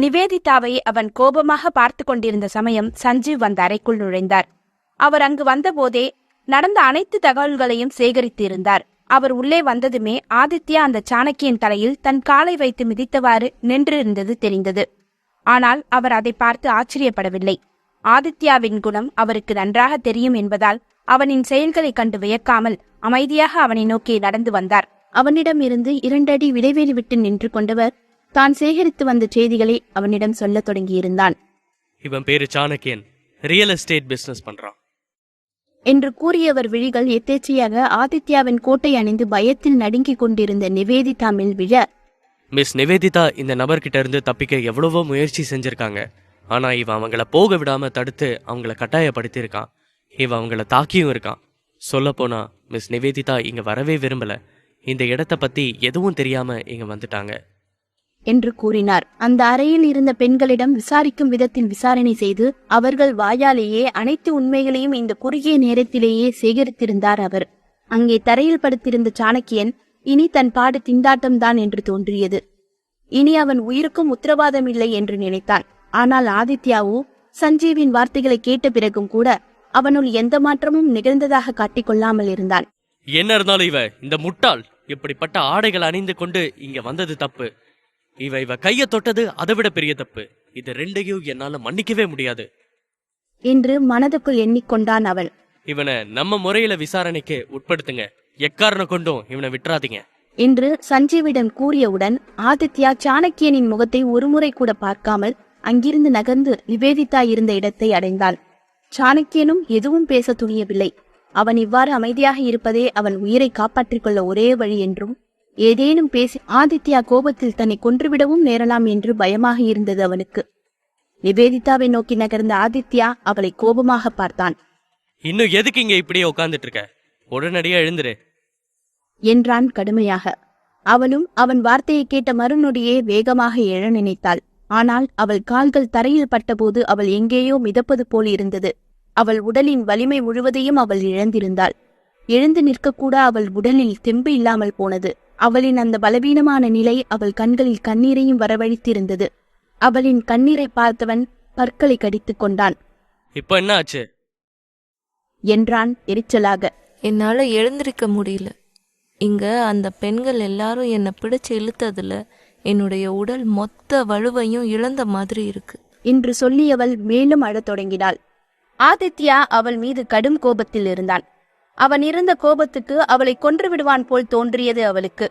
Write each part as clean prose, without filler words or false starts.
நிவேதிதாவை அவன் கோபமாக பார்த்து கொண்டிருந்த சமயம் சஞ்சீவ் அந்த அறைக்குள் நுழைந்தார். அவர் அங்கு வந்தபோதே நடந்த அனைத்து தகவல்களையும் சேகரித்து இருந்தார். அவர் உள்ளே வந்ததுமே ஆதித்யா அந்த சாணக்கியின் தலையில் தன் காலை வைத்து மிதித்தவாறு நின்றிருந்தது தெரிந்தது. ஆனால் அவர் அதை பார்த்து ஆச்சரியப்படவில்லை. ஆதித்யாவின் குணம் அவருக்கு நன்றாக தெரியும் என்பதால் அவனின் செயல்களைக் கண்டு வியக்காமல் அமைதியாக அவனை நோக்கி நடந்து வந்தார். அவனிடம் இருந்து 2 அடி இடைவெளி விட்டு நின்று கொண்டவர் தான் சேகரித்து வந்த செய்திகளை அவனிடம் சொல்லத் தொடங்கியிருந்தான். இவன் பேரு சாணக்கியன், ரியல் எஸ்டேட் பிசினஸ் பண்றான் என்று கூறியவர் விழிகள் எத்தேச்சையாக ஆதித்யாவின் கோட்டை அணிந்து பயத்தில் நடுங்கிக் கொண்டிருந்த நிவேதிதா மேல் விழ, மிஸ் நிவேதிதா இந்த நபர்கிட்ட இருந்து தப்பிக்க எவ்வளவோ முயற்சி செஞ்சிருக்காங்க. ஆனா இவன் அவங்கள போக விடாம தடுத்து அவங்கள கட்டாயப்படுத்தி இருக்கான். இவன் அவங்கள தாக்கியும் இருக்கான். சொல்ல போனா மிஸ் நிவேதிதா இங்க வரவே விரும்பல. இந்த இடத்த பத்தி எதுவும் தெரியாம இங்க வந்துட்டாங்க என்று கூறினார். அந்த அறையில் இருந்த பெண்களிடம் விசாரிக்கும் விதத்தில் விசாரணை செய்து அவர்கள் வாயாலேயே அனைத்து உண்மைகளையும் இந்த குறுகிய நேரத்திலேயே சேகரித்திருந்தார் அவர். அங்கே தரையில் படுத்திருந்த சாணக்கியன் இனி தன் பாடு திண்டாட்டம்தான் என்று தோன்றியது. இனி அவன் உயிருக்கும் உத்தரவாதம் இல்லை என்று நினைத்தான். ஆனால் ஆதித்யாவோ சஞ்சீவின் வார்த்தைகளை கேட்ட பிறகும் கூட அவனுள் எந்த மாற்றமும் நிகழ்ந்ததாக காட்டிக்கொள்ளாமல் இருந்தான். என்ன இருந்தாலும் இவ இந்த முட்டாள் இப்படிப்பட்ட ஆடைகள் அணிந்து கொண்டு இங்க வந்தது தப்பு. இவ கைய தொட்டது அதை விட பெரிய தப்பு. இது ரெண்டையும் என்னால மன்னிக்கவே முடியாது என்று மனதுக்குள் எண்ணிக்கொண்டான் அவன். இவனை நம்ம முறையில விசாரணைக்கு உட்படுத்துங்க. எக்காரணம் கொண்டும் இவனை விட்டுறாதீங்க என்று சஞ்சீவிடம் கூறியவுடன் ஆதித்யா சாணக்கியனின் முகத்தை ஒருமுறை கூட பார்க்காமல் அங்கிருந்து நகர்ந்து நிவேதிதா இருந்த இடத்தை அடைந்தான். சாணக்கியனும் எதுவும் பேச துணியவில்லை. அவன் இவ்வாறு அமைதியாக இருப்பதே அவன் உயிரை காப்பாற்றிக் கொள்ள ஒரே வழி என்றும் ஏதேனும் பேசி ஆதித்யா கோபத்தில் தன்னை கொன்றுவிடவும் நேரலாம் என்று பயமாக இருந்தது அவனுக்கு. நிவேதிதாவை நோக்கி நகர்ந்த ஆதித்யா அவளை கோபமாக பார்த்தான். இன்னும் எதுக்கு இங்க இப்படியே உட்கார்ந்துட்டு இருக்க? உடனடியா எழுந்துரு என்றான் கடுமையாக. அவளும் அவன் வார்த்தையை கேட்ட மறுநொடியே வேகமாக எழ நினைத்தாள். ஆனால் அவள் கால்கள் தரையில் பட்டபோது அவள் எங்கேயோ மிதப்பது போல் இருந்தது. அவள் உடலின் வலிமை முழுவதையும் அவள் இழந்திருந்தாள். எழுந்து நிற்கக்கூட அவள் உடலில் தெம்பு இல்லாமல் போனது. அவளின் அந்த பலவீனமான நிலை அவள் கண்களில் கண்ணீரையும் வரவழைத்திருந்தது. அவளின் கண்ணீரை பார்த்தவன் பற்களை கடித்துக் கொண்டான். இப்ப என்ன ஆச்சு என்றான் எரிச்சலாக. என்னால எழுந்திருக்க முடியல. இங்க அந்த பெண்கள் எல்லாரும் என்னை பிடிச்சு இழுத்ததுல என்னுடைய உடல் மொத்த வலுவையும் இழந்த மாதிரி இருக்கு என்று சொல்லியவள் மேலும் அழத் தொடங்கினாள். ஆதித்யா அவள் மீது கடும் கோபத்தில் இருந்தான். அவன் இருந்த கோபத்துக்கு அவளை கொன்று விடுவான் போல் தோன்றியது அவளுக்கு.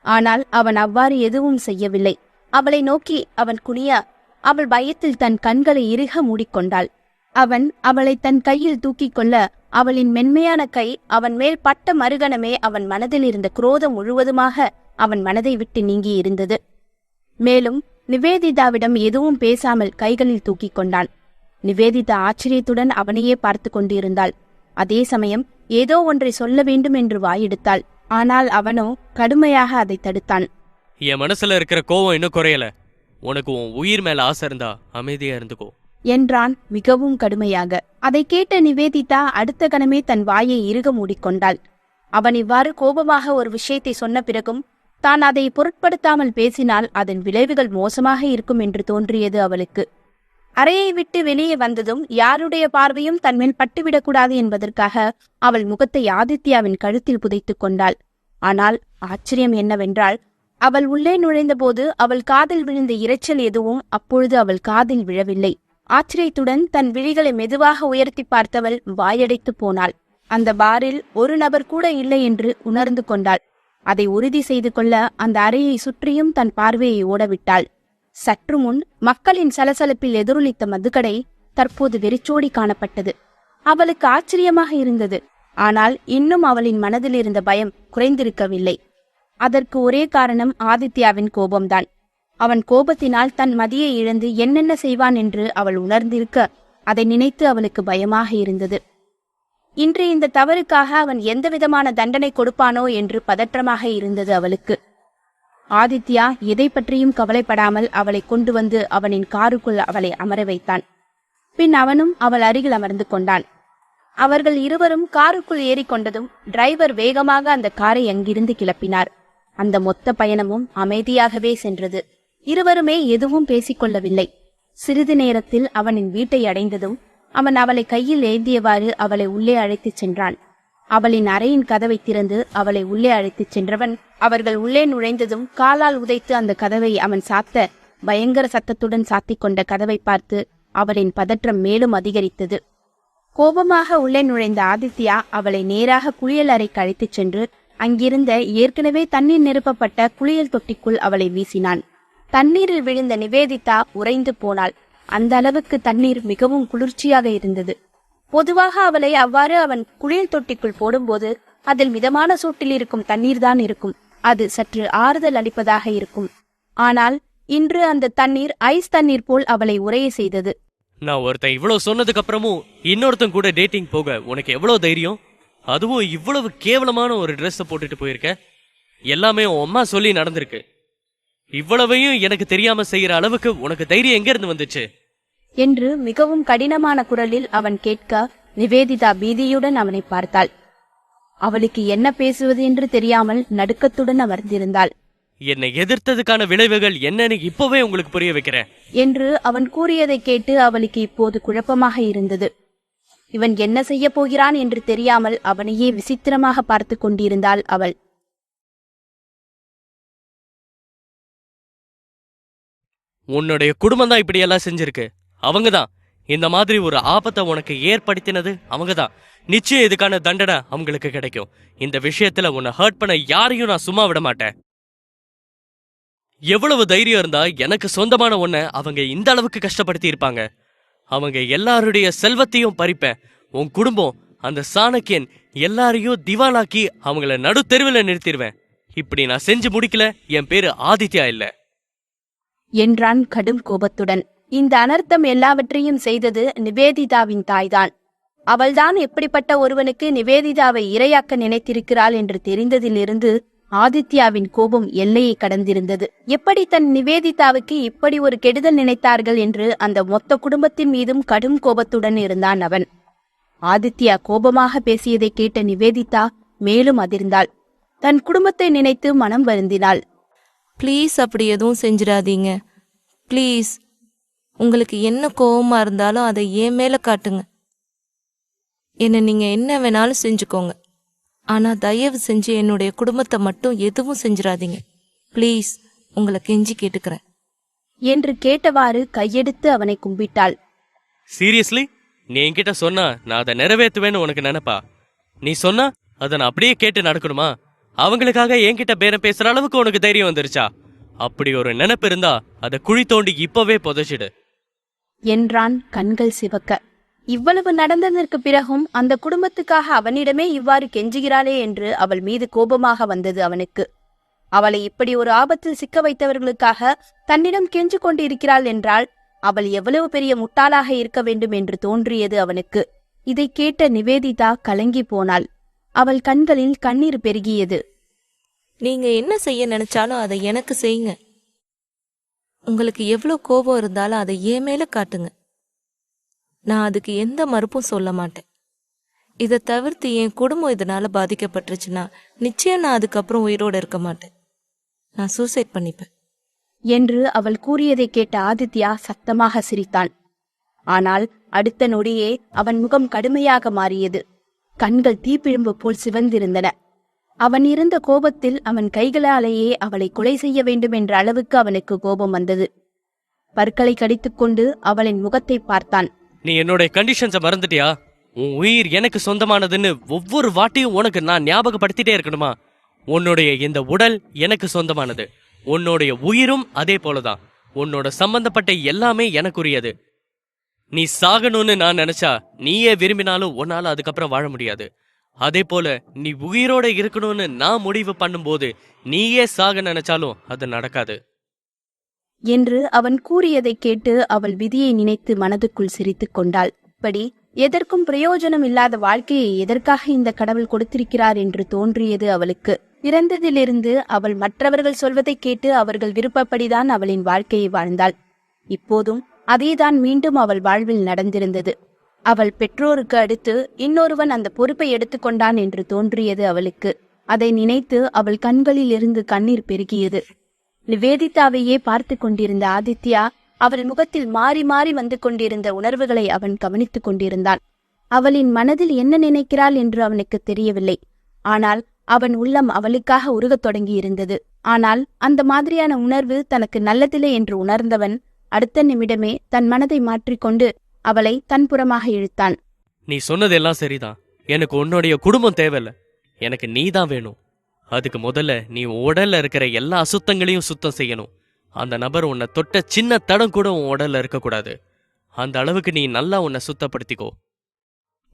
ஆனால் அவன் அவ்வாறு எதுவும் செய்யவில்லை. அவளை நோக்கி அவன் குனிய அவள் பயத்தில் தன் கண்களை இறுக மூடிக்கொண்டாள். அவன் அவளை தன் கையில் தூக்கிக் கொள்ள அவளின் மென்மையான கை அவன் மேல் பட்ட மறுகணமே அவன் மனதில் இருந்த குரோதம் முழுவதுமாக அவன் மனதை விட்டு நீங்கி இருந்தது. மேலும் நிவேதிதாவிடம் எதுவும் பேசாமல் கைகளில் தூக்கிக் கொண்டான். நிவேதிதா ஆச்சரியத்துடன் அவனையே பார்த்து கொண்டிருந்தாள். அதே சமயம் ஏதோ ஒன்றை சொல்ல வேண்டும் என்று வாயெடுத்தாள். ஆனால் அவனோ கடுமையாக அதை தடுத்தான். என் மனசுல இருக்கிற கோவம் இன்னும் குறையல. உனக்கு உன் உயிர் மேல ஆசை இருந்தா அமைதியா இருந்துக்கோ என்றான் மிகவும் கடுமையாக. அதை கேட்ட நிவேதிதா அடுத்த கணமே தன் வாயை இறுக மூடிக்கொண்டாள். அவன் இவ்வாறு கோபமாக ஒரு விஷயத்தை சொன்ன பிறகும் தான் அதை பொருட்படுத்தாமல் பேசினால் அதன் விளைவுகள் மோசமாக இருக்கும் என்று தோன்றியது அவளுக்கு. அறையை விட்டு வெளியே வந்ததும் யாருடைய பார்வையும் தன்மேல் பட்டுவிடக்கூடாது என்பதற்காக அவள் முகத்தை ஆதித்யாவின் கழுத்தில் புதைத்துக் கொண்டாள். ஆனால் ஆச்சரியம் என்னவென்றால் அவள் உள்ளே நுழைந்தபோது அவள் காதில் விழுந்த இரைச்சல் எதுவும் அப்பொழுது அவள் காதில் விழவில்லை. ஆச்சரியத்துடன் தன் விழிகளை மெதுவாக உயர்த்தி பார்த்தவள் வாயடைத்து போனாள். அந்த பாரில் ஒரு நபர் கூட இல்லை என்று உணர்ந்து கொண்டாள். அதை உறுதி செய்து கொள்ள அந்த அறையை சுற்றியும் தன் பார்வையை ஓடவிட்டாள். சற்று முன் மக்களின் சலசலப்பில் எதிரொலித்த மதுக்கடை தற்போது வெறிச்சோடி காணப்பட்டது. அவளுக்கு ஆச்சரியமாக இருந்தது. ஆனால் இன்னும் அவளின் மனதில் இருந்த பயம் குறைந்திருக்கவில்லை. அதற்கு ஒரே காரணம் ஆதித்யாவின் கோபம்தான். அவன் கோபத்தினால் தன் மதியை இழந்து என்னென்ன செய்வான் என்று அவள் உணர்ந்திருக்க அதை நினைத்து அவளுக்கு பயமாக இருந்தது. இன்று இந்த தவறுக்காக அவன் எந்தவிதமான தண்டனை கொடுப்பானோ என்று பதற்றமாக இருந்தது அவளுக்கு. ஆதித்யா எதை பற்றியும் கவலைப்படாமல் அவளை கொண்டு வந்து அவனின் காருக்குள் அவளை அமர வைத்தான். பின் அவனும் அவள் அருகில் அமர்ந்து கொண்டான். அவர்கள் இருவரும் காருக்குள் ஏறிக்கொண்டதும் டிரைவர் வேகமாக அந்த காரை அங்கிருந்து கிளப்பினார். அந்த மொத்த பயணமும் அமைதியாகவே சென்றது. இருவருமே எதுவும் பேசிக்கொள்ளவில்லை. சிறிது நேரத்தில் அவனின் வீட்டை அடைந்ததும் அவன் அவளை கையில் ஏந்தியவாறு அவளை உள்ளே அழைத்துச் சென்றான். அவளின் அறையின் கதவை திறந்து அவளை உள்ளே அழைத்துச் சென்றவன் அவர்கள் உள்ளே நுழைந்ததும் காலால் உதைத்து அந்த கதவை அவன் சாத்த பயங்கர சத்தத்துடன் சாத்திக் கொண்ட கதவை பார்த்து அவளின் பதற்றம் மேலும் அதிகரித்தது. கோபமாக உள்ளே நுழைந்த ஆதித்யா அவளை நேராக குளியல் அறைக்கு அழைத்துச் சென்று அங்கிருந்த ஏற்கனவே தண்ணீர் நிரப்பப்பட்ட குளியல் தொட்டிக்குள் அவளை வீசினான். தண்ணீரில் விழுந்த நிவேதிதா உறைந்து போனாள். அந்த அளவுக்கு தண்ணீர் மிகவும் குளிர்ச்சியாக இருந்தது. பொதுவாக அவளை அவ்வாறு அவன் குளியல் தொட்டிக்குள் போடும்போது அதில் மிதமான சூட்டில் இருக்கும் தண்ணீர் தான் இருக்கும். அது சற்று ஆறுதல் அளிப்பதாக இருக்கும். ஆனால் இன்று அந்த தண்ணீர் ஐஸ் தண்ணீர் போல் அவளை உறைய செய்தது. நான் ஒருத்தன் இவ்வளவு சொன்னதுக்கு அப்புறமும் இன்னொருத்தன் கூட டேட்டிங் போக உனக்கு எவ்வளவு தைரியம்? அதுவும் இவ்வளவு கேவலமான ஒரு ட்ரெஸ் போட்டுட்டு போயிருக்க. எல்லாமே உன் அம்மா சொல்லி நடந்திருக்கு. இவ்வளவையும் எனக்கு தெரியாம செய்யற அளவுக்கு உனக்கு தைரியம் எங்க இருந்து வந்துச்சு என்று மிகவும் கடினமான குரலில் அவன் கேட்க நிவேதிதா பீதியுடன் அவனை பார்த்தாள். அவளுக்கு என்ன பேசுவது என்று தெரியாமல் நடுக்கத்துடன் அமர்ந்திருந்தாள். என்னை எதிர்த்ததுக்கான விளைவுகள் என்னன்னு இப்பவே உங்களுக்கு புரிய வைக்கிறேன் என்று அவன் கூறியதை கேட்டு அவளுக்கு இப்போது குழப்பமாக இருந்தது. இவன் என்ன செய்ய போகிறான் என்று தெரியாமல் அவனையே விசித்திரமாக பார்த்து கொண்டிருந்தாள் அவள். உன்னுடைய குடும்பம் தான் இப்படி எல்லாம் செஞ்சிருக்கு. அவங்கதான் இந்த மாதிரி ஒரு ஆபத்தை உனக்கு ஏற்படுத்தினது. அவங்கதான். நிச்சயம் இதுக்கான தண்டனை அவங்களுக்கு கிடைக்கும். இந்த விஷயத்துல உன்னை ஹர்ட் பண்ண யாரையும் நான் சும்மா விட மாட்டேன். எவ்வளவு தைரியம் இருந்தா எனக்கு சொந்தமான ஒன்ன அவங்க இந்த அளவுக்கு கஷ்டப்படுத்தி இருப்பாங்க. அவங்க எல்லாருடைய செல்வத்தையும் பறிப்பேன். உன் குடும்பம், அந்த சாணக்கியன் எல்லாரையும் திவாலாக்கி அவங்கள நடு தெருவில் நிறுத்திடுவேன். இப்படி நான் செஞ்சு முடிக்கல என் பேரு ஆதித்யா இல்ல என்றான் கடும் கோபத்துடன். இந்த அனர்த்தம் எல்லாவற்றையும் செய்தது நிவேதிதாவின் தாய்தான். அவள்தான் எப்படிப்பட்ட ஒருவனுக்கு நிவேதிதாவை இரையாக்க நினைத்திருக்கிறாள் என்று தெரிந்ததிலிருந்து ஆதித்யாவின் கோபம் எல்லையை கடந்திருந்தது. எப்படி தன் நிவேதிதாவுக்கு இப்படி ஒரு கெடுதல் நினைத்தார்கள் என்று அந்த மொத்த குடும்பத்தின் மீதும் கடும் கோபத்துடன் இருந்தான் அவன். ஆதித்யா கோபமாக பேசியதை கேட்ட நிவேதிதா மேலும் அதிர்ந்தாள். தன் குடும்பத்தை நினைத்து மனம் வருந்தினாள். ப்ளீஸ் அப்படி எதுவும் செஞ்சிடாதீங்க. ப்ளீஸ், உங்களுக்கு என்ன கோபமா இருந்தாலும் அதை என் மேல காட்டுங்க. என்ன நீங்க என்ன வேணாலும் செஞ்சுக்கோங்க. ஆனா தயவு செஞ்சு என்னுடைய குடும்பத்தை மட்டும் எதுவும் செஞ்சிடாதீங்க. ப்ளீஸ், உங்களை கெஞ்சி கேட்டுக்கிறேன் என்று கேட்டவாறு கையெடுத்து அவனை கும்பிட்டாள். சீரியஸ்லி? நீ என்கிட்ட சொன்னா நான் அதை நிறைவேற்றுவேன்னு உனக்கு நினைப்பா? நீ சொன்னா அதை நான் அப்படியே கேட்டு நடக்கணுமா? அவங்களுக்காக என்கிட்ட பேரம் பேசுற அளவுக்கு உனக்கு தைரியம் வந்துருச்சா? அப்படி ஒரு நினைப்பு இருந்தா அதை குழி தோண்டி இப்பவே புதைச்சிடு என்றான் கண்கள் சிவக்க. இவ்வளவு நடந்ததற்கு பிறகும் அந்த குடும்பத்துக்காக அவனிடமே இவ்வாறு கெஞ்சுகிறாளே என்று அவள் மீது கோபமாக வந்தது அவனுக்கு. அவளை இப்படி ஒரு ஆபத்தில் சிக்க வைத்தவர்களுக்காக தன்னிடம் கெஞ்சு கொண்டு இருக்கிறாள் என்றால் அவள் எவ்வளவு பெரிய முட்டாளாக இருக்க வேண்டும் என்று தோன்றியது அவனுக்கு. இதை கேட்ட நிவேதிதா கலங்கி போனாள். அவள் கண்களில் கண்ணீர் பெருகியது. நீங்க என்ன செய்ய நினைச்சாலும் அதை எனக்கு செய்யுங்க. உங்களுக்கு எவ்வளவு கோபம் இருந்தாலும் அதை என் மேல காட்டுங்க. நான் அதுக்கு எந்த மறுப்பும் சொல்ல மாட்டேன். இதை தவிர்த்து என் குடும்பம் இதனால பாதிக்கப்பட்டுருச்சுன்னா நிச்சயம் நான் அதுக்கப்புறம் உயிரோடு இருக்க மாட்டேன். நான் சூசைட் பண்ணிப்பேன் என்று அவள் கூறியதை கேட்ட ஆதித்யா சத்தமாக சிரித்தான். ஆனால் அடுத்த நொடியே அவன் முகம் கடுமையாக மாறியது. கண்கள் தீப்பிழம்பு போல் சிவந்திருந்தன. அவன் இருந்த கோபத்தில் அவன் கைகளாலேயே அவளை கொலை செய்ய வேண்டும் என்ற அளவுக்கு அவனுக்கு கோபம் வந்தது. பற்களை கடித்துக்கொண்டு அவளின் முகத்தை பார்த்தான். நீ என்னோட கண்டிஷன்ஸை மறந்துட்டியா? உன் உயிர் எனக்கு சொந்தமானதுன்னு ஒவ்வொரு வாட்டியும் உனக்கு நான் ஞாபகப்படுத்திட்டே இருக்கணுமா? உன்னுடைய இந்த உடல் எனக்கு சொந்தமானது. உன்னுடைய உயிரும் அதே போலதான். உன்னோட சம்பந்தப்பட்ட எல்லாமே எனக்குரியது. நீ சாகணும்னு நான் நினைச்சா நீயே விரும்பினாலும் உன்னால அதுக்கப்புறம் வாழ முடியாது. அதே போல நீ உயிரோட இருக்கணும்னு நான் முடிவு பண்ணும்போது நீயே சாக நினைச்சாலும் அது நடக்காது என்று அவன் கூறியதை கேட்டு அவள் விதியை நினைத்து மனதுக்குள் சிரித்துக் கொண்டாள். இப்படி எதற்கும் பிரயோஜனம் இல்லாத வாழ்க்கையை எதற்காக இந்த கடவுள் கொடுத்திருக்கிறார் என்று தோன்றியது அவளுக்கு. பிறந்ததிலிருந்து அவள் மற்றவர்கள் சொல்வதை கேட்டு அவர்கள் விருப்பப்படிதான் அவளின் வாழ்க்கையை வாழ்ந்தாள். இப்போதும் அதேதான் மீண்டும் அவள் வாழ்வில் நடந்திருந்தது. அவள் பெற்றோருக்கு அடுத்து இன்னொருவன் அந்த பொறுப்பை எடுத்துக்கொண்டான் என்று தோன்றியது அவளுக்கு. அதை நினைத்து அவள் கண்களில் இருந்து கண்ணீர் பெருகியது. நிவேதிதாவையே பார்த்து கொண்டிருந்த ஆதித்யா அவள் முகத்தில் மாறி மாறி வந்து கொண்டிருந்த உணர்வுகளை அவன் கவனித்துக் கொண்டிருந்தான். அவளின் மனதில் என்ன நினைக்கிறாள் என்று அவனுக்கு தெரியவில்லை. ஆனால் அவன் உள்ளம் அவளுக்காக உருகத் தொடங்கியிருந்தது. ஆனால் அந்த மாதிரியான உணர்வு தனக்கு நல்லதில்லை என்று உணர்ந்தவன் அடுத்த நிமிடமே தன் மனதை மாற்றிக்கொண்டு அவளை தன் புறமாக இழுத்தான். நீ சொன்னதெல்லாம் சரிதான். எனக்கு உன்னுடைய குடும்பம் தேவையில்ல. எனக்கு நீ தான் வேணும். அதுக்கு முதல்ல நீ உடல்ல இருக்கிற எல்லா அசுத்தங்களையும் சுத்தம் செய்யணும். அந்த நபர் உன்னை தொட்ட சின்ன தடம் கூட உன் உடல்ல இருக்கக்கூடாது. அந்த அளவுக்கு நீ நல்லா உன்னை சுத்தப்படுத்திக்கோ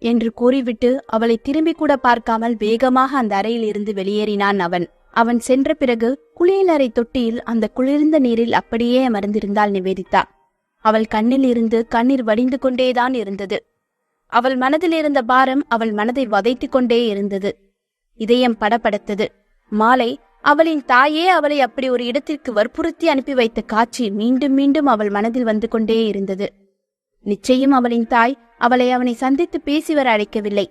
என்று கூறிவிட்டு அவளை திரும்பி கூட பார்க்காமல் வேகமாக அந்த அறையில் இருந்து வெளியேறினான் அவன். அவன் சென்ற பிறகு குளியலறை தொட்டியில் அந்த குளிர்ந்த நீரில் அப்படியே அமர்ந்திருந்தாள் நிவேதிதா. அவள் கண்ணில் இருந்து கண்ணீர் வடிந்து கொண்டேதான் இருந்தது. அவள் மனதில் இருந்த பாரம் அவள் மனதை வதைத்துக் கொண்டே இருந்தது. இதயம் படபடத்தது. மாலை அவளின் தாயே அவளை அப்படி ஒரு இடத்திற்கு வற்புறுத்தி அனுப்பி வைத்த காட்சி மீண்டும் மீண்டும் அவள் மனதில் வந்து கொண்டே இருந்தது. நிச்சயம் அவளின் தாய் அவளை அவனை சந்தித்து பேசி வர அழைக்கவில்லை.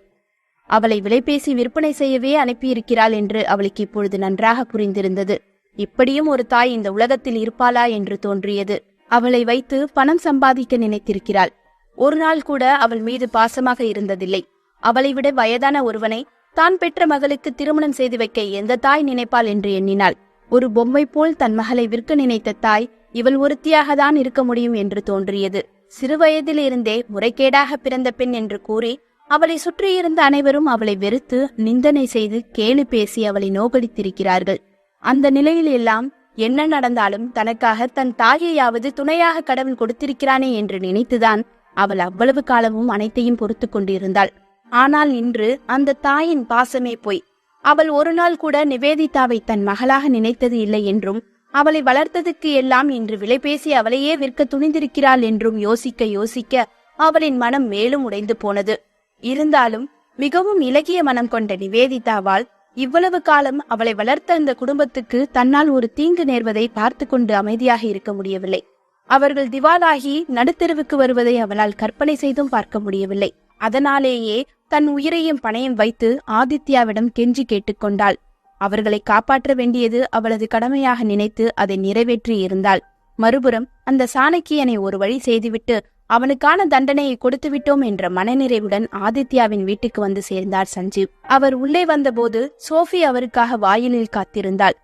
அவளை விலைபேசி விற்பனை செய்யவே அனுப்பியிருக்கிறாள் என்று அவளுக்கு இப்பொழுது நன்றாக புரிந்திருந்தது. இப்படியும் ஒரு தாய் இந்த உலகத்தில் இருப்பாளா என்று தோன்றியது. அவளை வைத்து பணம் சம்பாதிக்க நினைத்திருக்கிறாள். ஒரு நாள் கூட அவள் மீது பாசமாக இருந்ததில்லை. அவளை விட வயதான ஒருவனை தான் பெற்ற மகளுக்கு திருமணம் செய்து வைக்க எந்த தாய் நினைப்பாள் என்று எண்ணினாள். ஒரு பொம்மை போல் தன் மகளை விற்க நினைத்த தாய் இவள் ஒருத்தியாக தான் இருக்க முடியும் என்று தோன்றியது. சிறுவயதிலிருந்தே முறைகேடாக பிறந்த பெண் என்று கூறி அவளை சுற்றியிருந்த அனைவரும் அவளை வெறுத்து நிந்தனை செய்து கேலி பேசி அவளை நோகடித்திருக்கிறார்கள். அந்த நிலையில் எல்லாம் என்ன நடந்தாலும் தனக்காக தன் தாயையாவது துணையாக கடவுள் கொடுத்திருக்கிறானே என்று நினைத்துதான் அவள் அவ்வளவு காலமும் அனைத்தையும் பொறுத்து கொண்டிருந்தாள். ஆனால் இன்று அந்த தாயின் பாசமே போய் அவள் ஒரு நாள் கூட நிவேதிதாவை தன் மகளாக நினைத்தது இல்லை என்றும் அவளை வளர்த்ததுக்கு எல்லாம் இன்று விலை பேசி அவளையே விற்க துணிந்திருக்கிறாள் என்றும் யோசிக்க யோசிக்க அவளின் மனம் மேலும் உடைந்து போனது. இருந்தாலும் மிகவும் இலகிய மனம் கொண்ட நிவேதிதாவால் இவ்வளவு காலம் அவளை வளர்த்த அந்த குடும்பத்துக்கு தன்னால் ஒரு தீங்கு நேர்வதை பார்த்து கொண்டு அமைதியாக இருக்க முடியவில்லை. அவர்கள் திவாலாகி நடுத்தெருவுக்கு வருவதை அவளால் கற்பனை செய்தும் பார்க்க முடியவில்லை. அதனாலேயே தன் உயிரையும் பணயம் வைத்து ஆதித்யாவிடம் கெஞ்சி கேட்டுக்கொண்டாள். அவர்களை காப்பாற்ற வேண்டியது அவளது கடமையாக நினைத்து அதை நிறைவேற்றி இருந்தாள். மறுபுறம் அந்த சாணக்கியனை ஒரு வழி செய்துவிட்டு அவனுக்கான தண்டனையை கொடுத்து விட்டோம் என்ற மனநிறைவுடன் ஆதித்யாவின் வீட்டுக்கு வந்து சேர்ந்தார் சஞ்சீவ். அவர் உள்ளே வந்தபோது சோஃபி அவருக்காக வாயிலில் காத்திருந்தாள்.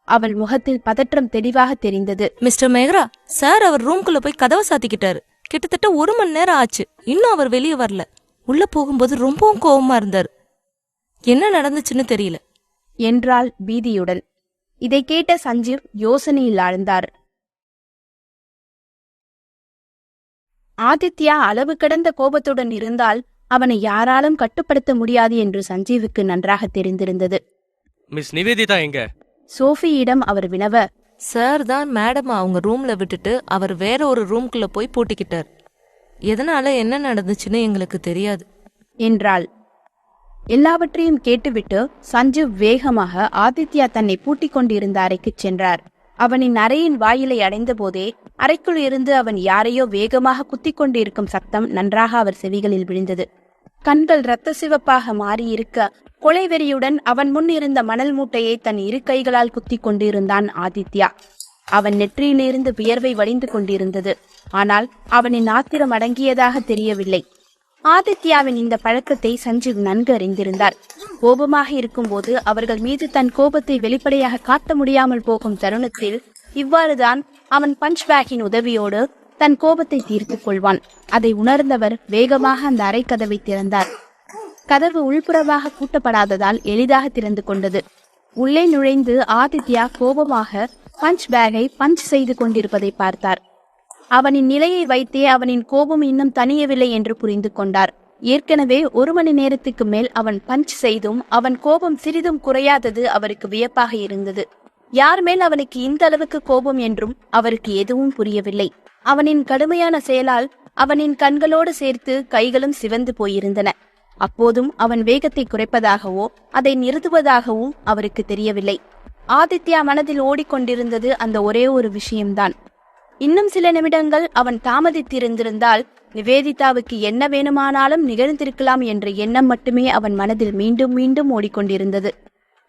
அவள் முகத்தில் பதற்றம் தெளிவாக தெரிந்தது. மிஸ்டர் மேகரா சார் அவர் ரூம்குள்ள போய் கதவை சாத்திக்கிட்டாரு. கிட்டத்தட்ட 1 மணி நேரம் ஆச்சு. இன்னும் அவர் வெளியே வரல. உள்ள போகும்போது ரொம்பவும் கோவமா இருந்தார். என்ன நடந்துச்சுன்னு தெரியல என்றாள் பீதியுடன். இதை கேட்ட சஞ்சீவ் யோசனையில் ஆழ்ந்தார். ஆதித்யா அளவு கடந்த கோபத்துடன் இருந்தால் அவனை யாராலும் கட்டுப்படுத்த முடியாது என்று சஞ்சீவுக்கு நன்றாக தெரிந்திருந்தது. மிஸ் நிவேதிதா எங்க? சோஃபியிடம் அவர் வினவ, சார் தான் மேடம் அவங்க ரூம்ல விட்டுட்டு அவர் வேற ஒரு ரூம்குள்ள போய் பூட்டிக்கிட்டார். எதனால என்ன நடந்துச்சுன்னு எங்களுக்கு தெரியாது என்றாள். எல்லாவற்றையும் கேட்டுவிட்டு சஞ்சீவ் வேகமாக ஆதித்யா தன்னை பூட்டிக் கொண்டிருந்த அறைக்கு சென்றார். அவனின் அறையின் வாயிலை அடைந்த போதே அறைக்குள் இருந்து அவன் யாரையோ வேகமாக குத்திக் கொண்டிருக்கும் சத்தம் நன்றாக அவர் செவிகளில் விழுந்தது. கண்கள் இரத்த சிவப்பாக மாறியிருக்க கொலைவெறியுடன் அவன் முன் இருந்த மணல் மூட்டையை தன் இரு கைகளால் குத்திக் கொண்டிருந்தான் ஆதித்யா. அவன் நெற்றியிலிருந்து வியர்வை வடிந்து கொண்டிருந்தது. ஆனால் அவனின் ஆத்திரம் அடங்கியதாக தெரியவில்லை. ஆதித்யாவின் இந்த பழக்கத்தை சஞ்சீவ் நன்கு அறிந்திருந்தார். கோபமாக இருக்கும்போது அவர்கள் மீது தன் கோபத்தை வெளிப்படையாக காட்ட முடியாமல் போகும் தருணத்தில் இவ்வாறுதான் அவன் பஞ்ச் பேக்கின் உதவியோடு தன் கோபத்தை தீர்த்துக் கொள்வான். அதை உணர்ந்தவர் வேகமாக அந்த அறை கதவை திறந்தார். கதவு உள்புறமாக பூட்டப்படாததால் எளிதாக திறந்து கொண்டது. உள்ளே நுழைந்து ஆதித்யா கோபமாக பஞ்ச் பேக்கை பஞ்ச் செய்து கொண்டிருப்பதை பார்த்தார். அவனின் நிலையை வைத்தே அவனின் கோபம் இன்னும் தணியவில்லை என்று புரிந்து கொண்டார். ஏற்கனவே 1 மணி நேரத்துக்கு மேல் அவன் பஞ்ச் செய்தும் அவன் கோபம் சிறிதும் குறையாதது அவருக்கு வியப்பாக இருந்தது. யார் மேல் அவனுக்கு இந்த அளவுக்கு கோபம் என்றும் அவருக்கு எதுவும் புரியவில்லை. அவனின் கடுமையான செயலால் அவனின் கண்களோடு சேர்த்து கைகளும் சிவந்து போயிருந்தன. அப்போதும் அவன் வேகத்தை குறைப்பதாகவோ அதை நிறுத்துவதாகவும் அவருக்கு தெரியவில்லை. ஆதித்யா மனதில் ஓடிக்கொண்டிருந்தது அந்த ஒரே ஒரு விஷயம்தான். இன்னும் சில நிமிடங்கள் அவன் தாமதித்திருந்திருந்தால் நிவேதிதாவுக்கு என்ன வேணுமானாலும் நிகழ்ந்திருக்கலாம் என்ற எண்ணம் மட்டுமே அவன் மனதில் மீண்டும் மீண்டும் ஓடிக்கொண்டிருந்தது.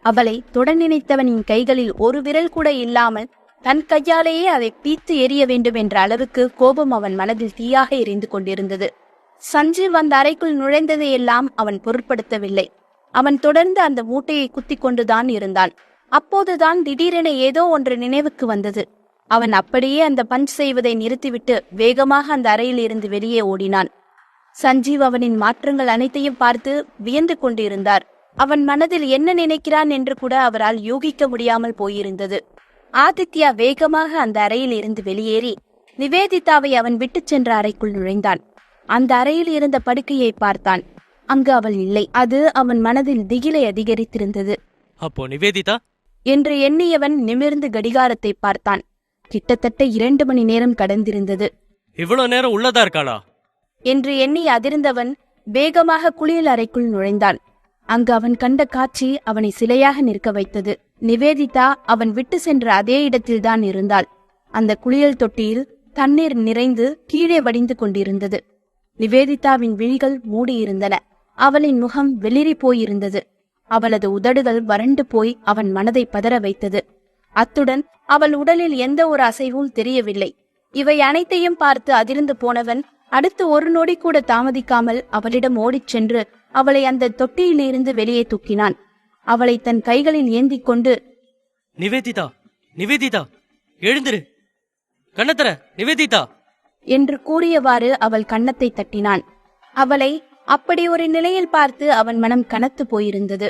அவளை தொட நினைத்தவனின் கைகளில் ஒரு விரல் கூட இல்லாமல் தன் கையாலேயே அதை பீத்து எறிய வேண்டும் என்ற அளவுக்கு கோபம் அவன் மனதில் தீயாக எரிந்து கொண்டிருந்தது. சஞ்சீவ் அந்த அறைக்குள் நுழைந்ததையெல்லாம் அவன் பொருட்படுத்தவில்லை. அவன் தொடர்ந்து அந்த மூட்டையை குத்திக் கொண்டுதான் இருந்தான். அப்போதுதான் திடீரென ஏதோ ஒன்று நினைவுக்கு வந்தது. அவன் அப்படியே அந்த பஞ்ச் செய்வதை நிறுத்திவிட்டு வேகமாக அந்த அறையில் இருந்து வெளியே ஓடினான். சஞ்சீவ் அவனின் மாற்றங்கள் அனைத்தையும் பார்த்து வியந்து கொண்டிருந்தார். அவன் மனதில் என்ன நினைக்கிறான் என்று கூட அவரால் யூகிக்க முடியாமல் போயிருந்தது. ஆதித்யா வேகமாக அந்த அறையில் இருந்து வெளியேறி நிவேதிதாவை அவன் விட்டுச் சென்ற அறைக்குள் நுழைந்தான். அந்த அறையில் இருந்த படுக்கையை பார்த்தான். அங்கு அவள் இல்லை. அது அவன் மனதில் திகிலை அதிகரித்திருந்தது. அப்போ நிவேதிதா என்று எண்ணியவன் நிமிர்ந்து கடிகாரத்தை பார்த்தான். கிட்டத்தட்ட 2 மணி நேரம் கடந்திருந்தது. இவ்வளவு நேரம் உள்ளதா இருக்காளா என்று எண்ணி அதிர்ந்தவன் வேகமாக குளியல் அறைக்குள் நுழைந்தான். அங்கு அவன் கண்ட காட்சி அவனை சிலையாக நிற்க வைத்தது. நிவேதிதா அவன் விட்டு சென்ற அதே இடத்தில்தான் இருந்தாள். அந்த குளியல் தொட்டியில் தண்ணீர் நிறைந்து கீழே வடிந்து கொண்டிருந்தது. நிவேதிதாவின் விழிகள் மூடியிருந்தன. அவளின் முகம் வெளிரி போயிருந்தது. அவளது உதடுகள் வறண்டு போய் அவன் மனதை பதற வைத்தது. அத்துடன் அவள் உடலில் எந்த ஒரு அசைவும் தெரியவில்லை. இவை அனைத்தையும் பார்த்து அதிர்ந்து போனவன் அடுத்து ஒரு நொடி கூட தாமதிக்காமல் அவளிடம் ஓடிச் சென்று அவளை அந்த தொட்டியிலிருந்து வெளியே தூக்கினான். அவளை தன் கைகளில் ஏந்திக் கொண்டு, நிவேதிதா நிவேதிதா எழுந்திரு, கண்ணத்தர நிவேதிதா என்று கூறியவாறு அவள் கன்னத்தை தட்டினான். அவளை அப்படி ஒரு நிலையில் பார்த்து அவன் மனம் கனத்து போயிருந்தது.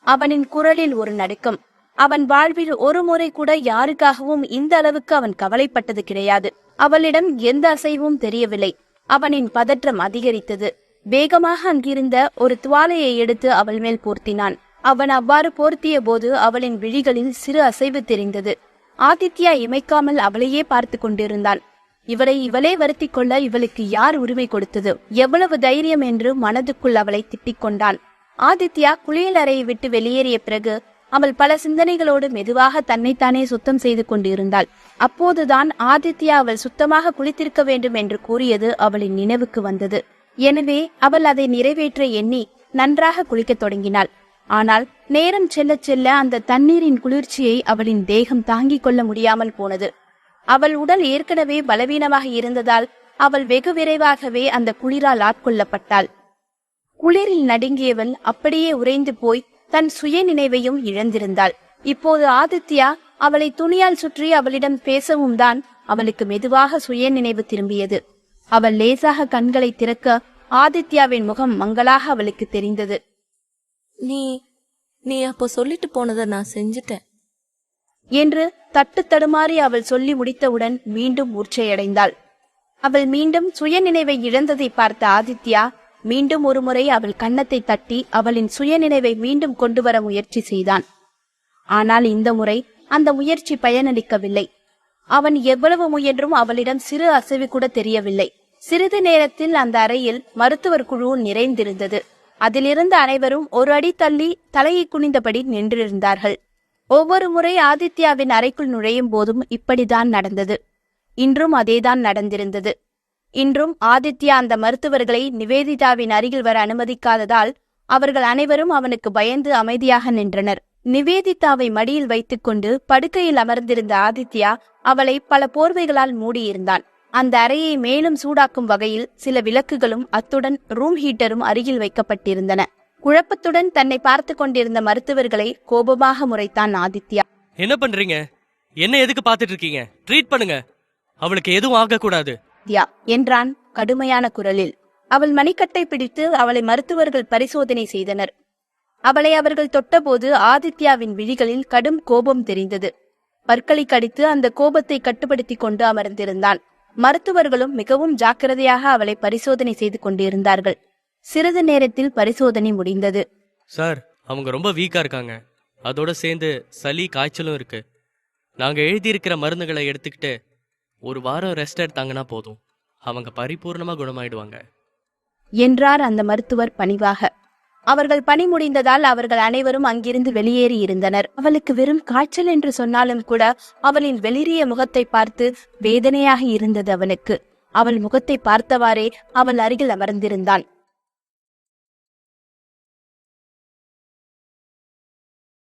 அவனின் குரலில் ஒரு நடுக்கம். அவன் வாழ்வில் ஒரு முறை கூட யாருக்காகவும் இந்த அளவுக்கு அவன் கவலைப்பட்டது கிடையாது. அவளிடம் எந்த அசைவும் தெரியவில்லை. அவனின் பதற்றம் அதிகரித்தது. வேகமாக அங்கிருந்த ஒரு துவாலையை எடுத்து அவள் மேல் போர்த்தினான். அவன் அவ்வாறு போர்த்திய போது அவளின் விழிகளில் சிறு அசைவு தெரிந்தது. ஆதித்யா இமைக்காமல் அவளையே பார்த்து கொண்டிருந்தான். இவளே வருத்தி கொள்ள இவளுக்கு யார் உரிமை கொடுத்தது? எவ்வளவு தைரியம் என்று மனதுக்குள் அவளை திட்டிக் கொண்டான். ஆதித்யா குளியல் அறையை விட்டு வெளியேறிய பிறகு அவள் பல சிந்தனைகளோடு மெதுவாக தன்னைத்தானே சுத்தம் செய்து கொண்டிருந்தாள். அப்போதுதான் ஆதித்யா அவள் சுத்தமாக குளித்திருக்க வேண்டும் என்று கூறியது அவளின் நினைவுக்கு வந்தது. எனவே அவள் அதை நிறைவேற்ற எண்ணி நன்றாக குளிக்கத் தொடங்கினாள். ஆனால் நேரம் செல்ல செல்ல அந்த தண்ணீரின் குளிர்ச்சியை அவளின் தேகம் தாங்கிக் கொள்ள முடியாமல் போனது. அவள் உடல் ஏற்கனவே பலவீனமாக இருந்ததால் அவள் வெகு விரைவாகவே அந்த குளிரால் ஆட்கொள்ளப்பட்டாள். குளிரில் நடுங்கியவள் அப்படியே உறைந்து போய் தன் சுய நினைவையும் இழந்திருந்தாள். இப்போது ஆதித்யா அவளை துணியால் சுற்றி அவளிடம் பேசவும் தான் அவளுக்கு மெதுவாக சுய நினைவு திரும்பியது. அவள் லேசாக கண்களை திறக்க ஆதித்யாவின் முகம் மங்களாக அவளுக்கு தெரிந்தது. நீ அப்போ சொல்லிட்டு போனதை நான் செஞ்சுட்டேன் என்று தட்டு தடுமாறி அவள் சொல்லி முடித்தவுடன் மீண்டும் மூர்ச்சையடைந்தாள். அவள் மீண்டும் சுய நினைவை இழந்ததை பார்த்த ஆதித்யா மீண்டும் ஒருமுறை அவள் கன்னத்தை தட்டி அவளின் சுய நினைவை மீண்டும் கொண்டு வர முயற்சி செய்தான். ஆனால் இந்த முறை அந்த முயற்சி பயனளிக்கவில்லை. அவன் எவ்வளவு முயன்றும் அவளிடம் சிறு அசைவு கூட தெரியவில்லை. சிறிது நேரத்தில் அந்த அறையில் மருத்துவர் குழு நிறைந்திருந்தது. அதிலிருந்த அனைவரும் ஒரு அடி தள்ளி தலையை குனிந்தபடி நின்றிருந்தார்கள். ஒவ்வொரு முறை ஆதித்யாவின் அறைக்குள் நுழையும் போதும் இப்படிதான் நடந்தது. இன்றும் அதேதான் நடந்திருந்தது. இன்றும் ஆதித்யா அந்த மருத்துவர்களை நிவேதிதாவின் அருகில் வர அனுமதிக்காததால் அவர்கள் அனைவரும் அவனுக்கு பயந்து அமைதியாக நின்றனர். நிவேதிதாவை மடியில் வைத்துக்கொண்டு படுக்கையில் அமர்ந்திருந்த ஆதித்யா அவளை பல போர்வைகளால் மூடியிருந்தான். அந்த அறையை மேலும் சூடாக்கும் வகையில் சில விளக்குகளும் அத்துடன் ரூம் ஹீட்டரும் அருகில் வைக்கப்பட்டிருந்தன. குழப்பத்துடன் தன்னை பார்த்து கொண்டிருந்த மருத்துவர்களை கோபமாக முறைத்தான் ஆதித்யா. என்ன பண்றீங்க? என்ன எதுக்கு பாத்துட்டு இருக்கீங்க? ட்ரீட் பண்ணுங்க, அவளுக்கு எதுவும் ஆகக்கூடாது என்றான் கடுமையான குரலில். அவள் மணிக்கட்டை பிடித்து அவளை மருத்துவர்கள் பரிசோதனை செய்தனர். அவளை அவர்கள் தொட்டபோது ஆதித்யாவின் விழிகளில் கடும் கோபம் தெரிந்தது. பற்களை கடித்து அந்த கோபத்தை கட்டுப்படுத்தி கொண்டு அமர்ந்திருந்தான். மருத்துவர்களும் மிகவும் ஜாக்கிரதையாக அவளை பரிசோதனை செய்து கொண்டிருந்தார்கள். சிறிது நேரத்தில் பரிசோதனை முடிந்தது. சார், அவங்க ரொம்ப வீக்கா இருக்காங்க. அதோட சேர்ந்து சளி காய்ச்சலும் இருக்கு. நாங்க எழுதியிருக்கிற மருந்துகளை எடுத்துக்கிட்டு ஒரு வாரம் ரெஸ்ட் எடுத்தாங்கன்னா போதும், அவங்க பரிபூர்ணமா குணமாயிடுவாங்க என்றார் அந்த மருத்துவர் பணிவாக. அவர்கள் பணி முடிந்ததால் அவர்கள் அனைவரும் அங்கிருந்து வெளியேறி இருந்தனர். அவளுக்கு வெறும் காய்ச்சல் என்று சொன்னாலும் கூட அவளின் வெளிரிய முகத்தை பார்த்து வேதனையாக இருந்தது அவனுக்கு. அவள் முகத்தை பார்த்தவாறே அவள் அருகில் அமர்ந்திருந்தான்.